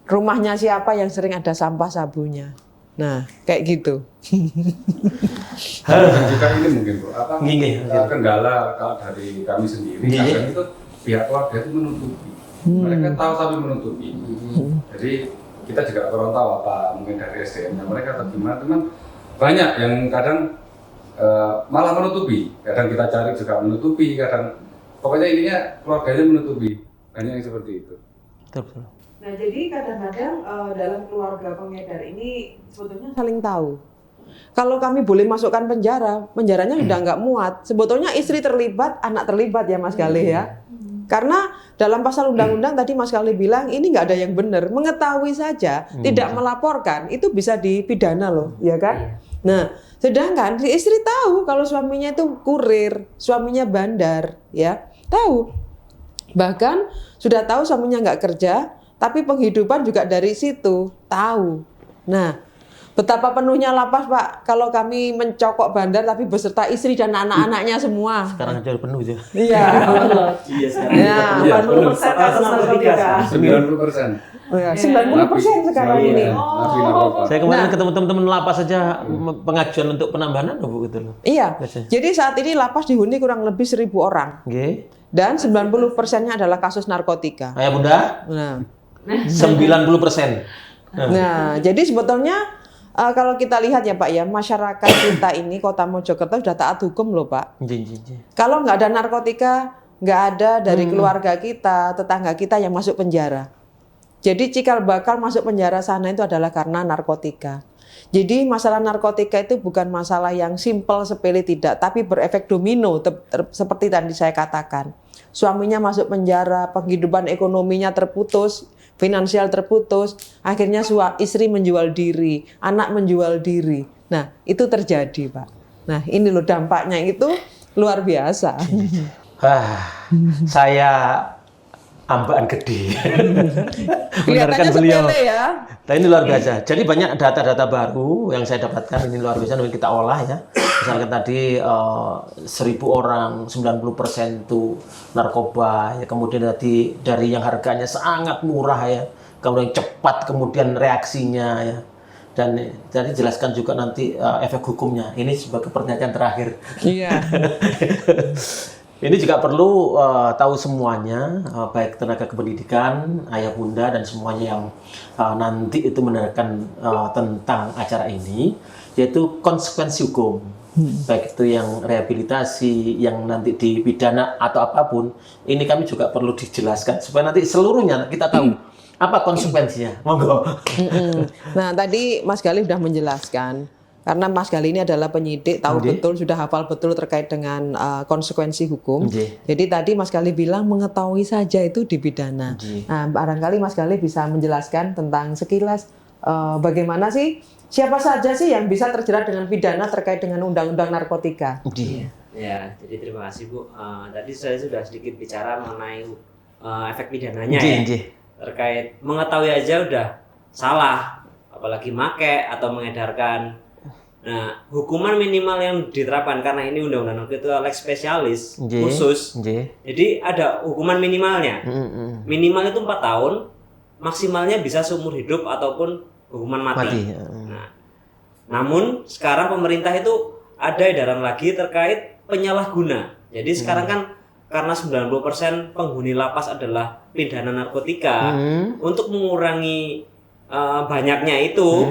Rumahnya siapa yang sering ada sampah sabunya. Nah, kayak gitu. Jika ini mungkin Bu, kendala kalau dari kami sendiri, kadang itu pihak keluarga itu menutupi. Mereka tahu tapi menutupi. Jadi kita juga kurang tahu apa mungkin dari SDM-nya mereka atau gimana. Teman banyak yang kadang malah menutupi. Kadang kita cari juga menutupi. Kadang pokoknya intinya keluarganya menutupi. Banyak yang seperti itu. Betul. Nah jadi kadang-kadang dalam keluarga pengedar ini sebetulnya saling tahu. Kalau kami boleh masukkan penjara, penjaranya sudah nggak muat. Sebetulnya istri terlibat, anak terlibat ya Mas Galih ya. Karena dalam pasal undang-undang tadi Mas Galih bilang ini nggak ada yang benar. Mengetahui saja, tidak melaporkan, itu bisa dipidana loh, ya kan? Nah, sedangkan si istri tahu kalau suaminya itu kurir, suaminya bandar, ya tahu. Bahkan sudah tahu suaminya nggak kerja, tapi penghidupan juga dari situ, tahu. Nah, betapa penuhnya lapas Pak kalau kami mencokok bandar tapi beserta istri dan anak-anaknya semua. Sekarang aja penuh ya. Iya. Iya sekarang. Ya, 80% kasus narkotika. 90%. 90% sekarang ini. Saya kemarin ketemu teman-teman lapas saja pengajuan untuk penambahan Bu gitu loh. Iya. Jadi saat ini lapas dihuni kurang lebih 1.000 orang. Dan 90%-nya adalah kasus narkotika. Ayah Bunda? Nah. 90%. Nah, jadi sebetulnya kalau kita lihat ya Pak ya, masyarakat kita ini Kota Mojokerto sudah taat hukum loh Pak. Kalau nggak ada narkotika, nggak ada dari keluarga kita, tetangga kita yang masuk penjara. Jadi cikal bakal masuk penjara sana itu adalah karena narkotika. Jadi masalah narkotika itu bukan masalah yang simpel sepele tidak, tapi berefek domino seperti tadi saya katakan. Suaminya masuk penjara, penghidupan ekonominya terputus, finansial terputus, akhirnya istri menjual diri, anak menjual diri. Nah, itu terjadi, Pak. Nah, ini loh dampaknya itu luar biasa. Saya ambaan gede. Kelihatannya sepele ya. Nah, ini luar biasa. Jadi banyak data-data baru yang saya dapatkan, ini luar biasa, kita olah ya. Misalkan tadi 1.000 orang, 90% itu narkoba, ya. Kemudian tadi dari yang harganya sangat murah ya, kemudian cepat, kemudian reaksinya ya. Dan tadi jelaskan juga nanti efek hukumnya. Ini sebagai pernyataan terakhir. Iya. Ini juga perlu tahu semuanya, baik tenaga kependidikan, ayah bunda dan semuanya yang nanti itu mendengarkan tentang acara ini, yaitu konsekuensi hukum. Baik itu yang rehabilitasi, yang nanti dipidana atau apapun, ini kami juga perlu dijelaskan supaya nanti seluruhnya kita tahu apa konsekuensinya. Monggo. Nah, tadi Mas Galih sudah menjelaskan. Karena Mas Galih ini adalah penyidik, tahu betul, sudah hafal betul terkait dengan konsekuensi hukum. Jadi tadi Mas Galih bilang mengetahui saja itu dipidana. Nah, barangkali Mas Galih bisa menjelaskan tentang sekilas bagaimana sih siapa saja sih yang bisa terjerat dengan pidana terkait dengan undang-undang narkotika? Ya, jadi terima kasih Bu. Tadi saya sudah sedikit bicara mengenai efek pidananya terkait mengetahui aja udah salah, apalagi make atau mengedarkan. Nah, hukuman minimal yang diterapkan karena ini undang-undang narkotika lex spesialis khusus. Jadi ada hukuman minimalnya. Minimal itu 4 tahun, maksimalnya bisa seumur hidup ataupun hukuman mati. Nah, namun sekarang pemerintah itu ada edaran lagi terkait penyalahguna. Jadi sekarang kan karena 90% penghuni lapas adalah pidana narkotika, untuk mengurangi banyaknya itu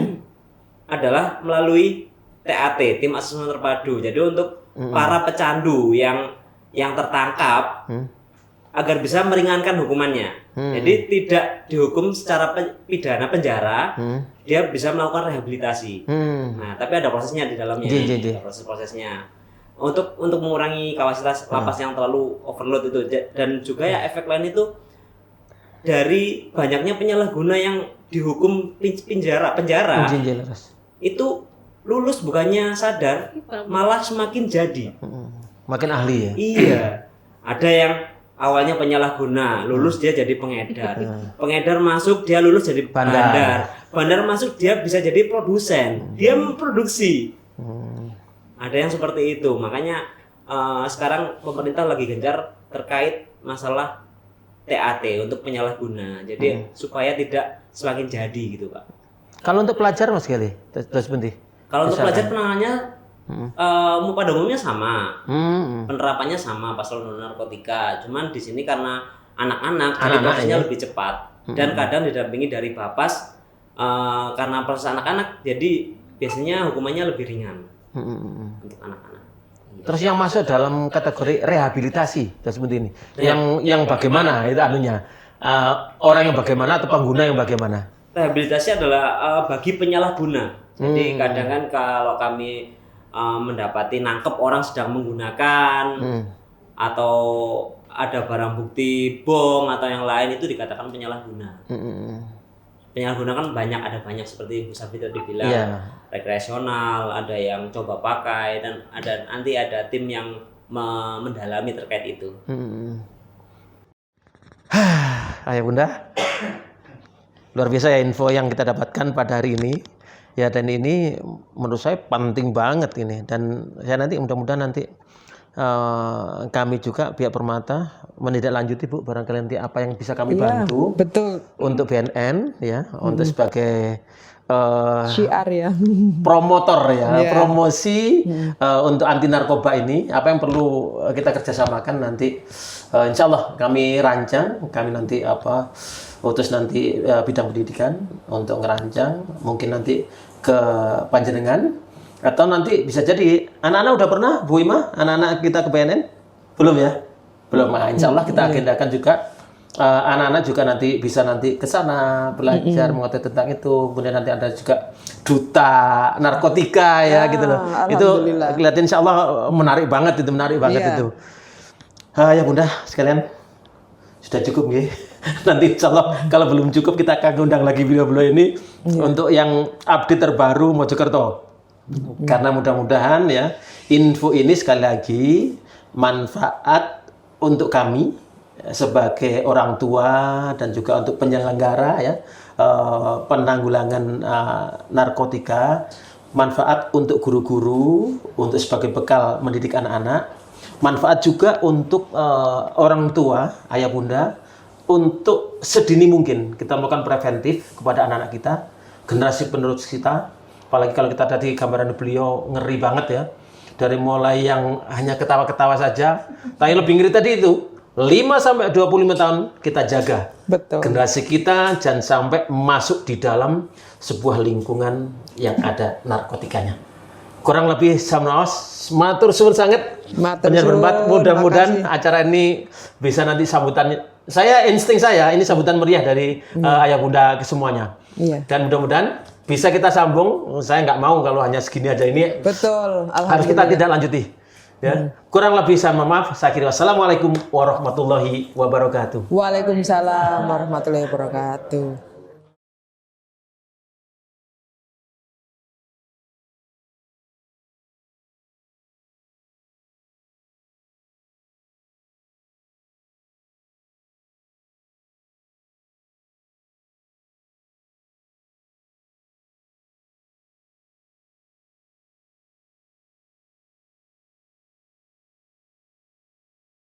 adalah melalui TAT, tim asesmen terpadu. Jadi untuk para pecandu yang tertangkap agar bisa meringankan hukumannya. Jadi tidak dihukum secara pidana penjara, dia bisa melakukan rehabilitasi. Nah, tapi ada prosesnya di dalamnya, ada proses-prosesnya. Untuk mengurangi kapasitas lapas yang terlalu overload itu, dan juga ya efek lain itu dari banyaknya penyalahguna yang dihukum penjara itu lulus bukannya sadar, malah semakin jadi. Makin ahli ya? Iya. Ada yang awalnya penyalahguna, lulus dia jadi pengedar. Pengedar masuk, dia lulus jadi bandar. Bandar masuk, dia bisa jadi produsen. Dia memproduksi. Ada yang seperti itu. Makanya sekarang pemerintah lagi gencar terkait masalah TAT untuk penyalahguna. Jadi supaya tidak semakin jadi gitu, Pak. Kalau untuk pelajar Mas Gali, terus berhenti. Kalau untuk pelajar penanganannya pada umumnya sama, penerapannya sama pasal undang narkotika. Cuman di sini karena anak-anak, jadi prosesnya lebih cepat dan kadang didampingi dari Bapas. Karena proses anak-anak, jadi biasanya hukumannya lebih ringan untuk anak-anak. Terus yang masuk dalam kategori rehabilitasi, seperti ini, yang bagaimana itu anunya, orang yang bagaimana atau pengguna yang bagaimana? Rehabilitasi adalah bagi penyalahguna. Jadi kadang kan kalau kami mendapati nangkep orang sedang menggunakan atau ada barang bukti bom atau yang lain, itu dikatakan penyalahguna. Penyalahguna kan ada banyak seperti Bu Safi tadi bilang, rekreasional, ada yang coba pakai, dan nanti ada tim yang mendalami terkait itu. Ayah Bunda, luar biasa ya info yang kita dapatkan pada hari ini. Ya, dan ini menurut saya penting banget ini, dan saya nanti mudah-mudahan nanti kami juga pihak Permata menindaklanjuti Bu, barangkali nanti apa yang bisa kami bantu untuk BNN ya, untuk sebagai syiar ya, promotor ya, promosi untuk anti narkoba ini, apa yang perlu kita kerjasamakan nanti, insya Allah kami rancang, kami nanti utus nanti bidang pendidikan untuk ngerancang, mungkin nanti ke panjenengan, atau nanti bisa jadi anak-anak udah pernah Bu Ima, anak-anak kita ke BNN? Belum ya? Belum. Nah, insya Allah kita agendakan juga anak-anak juga nanti bisa nanti ke sana belajar mengetahui tentang itu. Kemudian nanti ada juga duta narkotika ya gitu loh. Itu kelihatan insya Allah menarik banget itu, itu. Ya Bunda sekalian, sudah cukup nggih. Nanti insya Allah kalau belum cukup kita akan undang lagi beliau-beliau ini untuk yang update terbaru Mojokerto. Karena mudah-mudahan ya info ini sekali lagi manfaat untuk kami sebagai orang tua dan juga untuk penyelenggara ya, penanggulangan narkotika, manfaat untuk guru-guru untuk sebagai bekal mendidik anak-anak, manfaat juga untuk orang tua, ayah bunda, untuk sedini mungkin kita melakukan preventif kepada anak-anak kita, generasi penerus kita. Apalagi kalau kita tadi gambaran beliau ngeri banget ya, dari mulai yang hanya ketawa-ketawa saja, tapi lebih ngeri tadi itu 5-25 tahun kita jaga. Betul. Generasi kita jangan sampai masuk di dalam sebuah lingkungan yang ada narkotikanya. Kurang lebih samaos, matur suwun sangat. Mudah-mudahan acara ini bisa nanti sambutannya. Insting saya ini sambutan meriah dari ayah bunda ke semuanya. Iya. Dan mudah-mudahan bisa kita sambung. Saya nggak mau kalau hanya segini aja ini. Betul. Harus kita tidak lanjuti. Ya. Kurang lebih saya mohon maaf. Saya kira wassalamualaikum warahmatullahi wabarakatuh. Waalaikumsalam warahmatullahi wabarakatuh.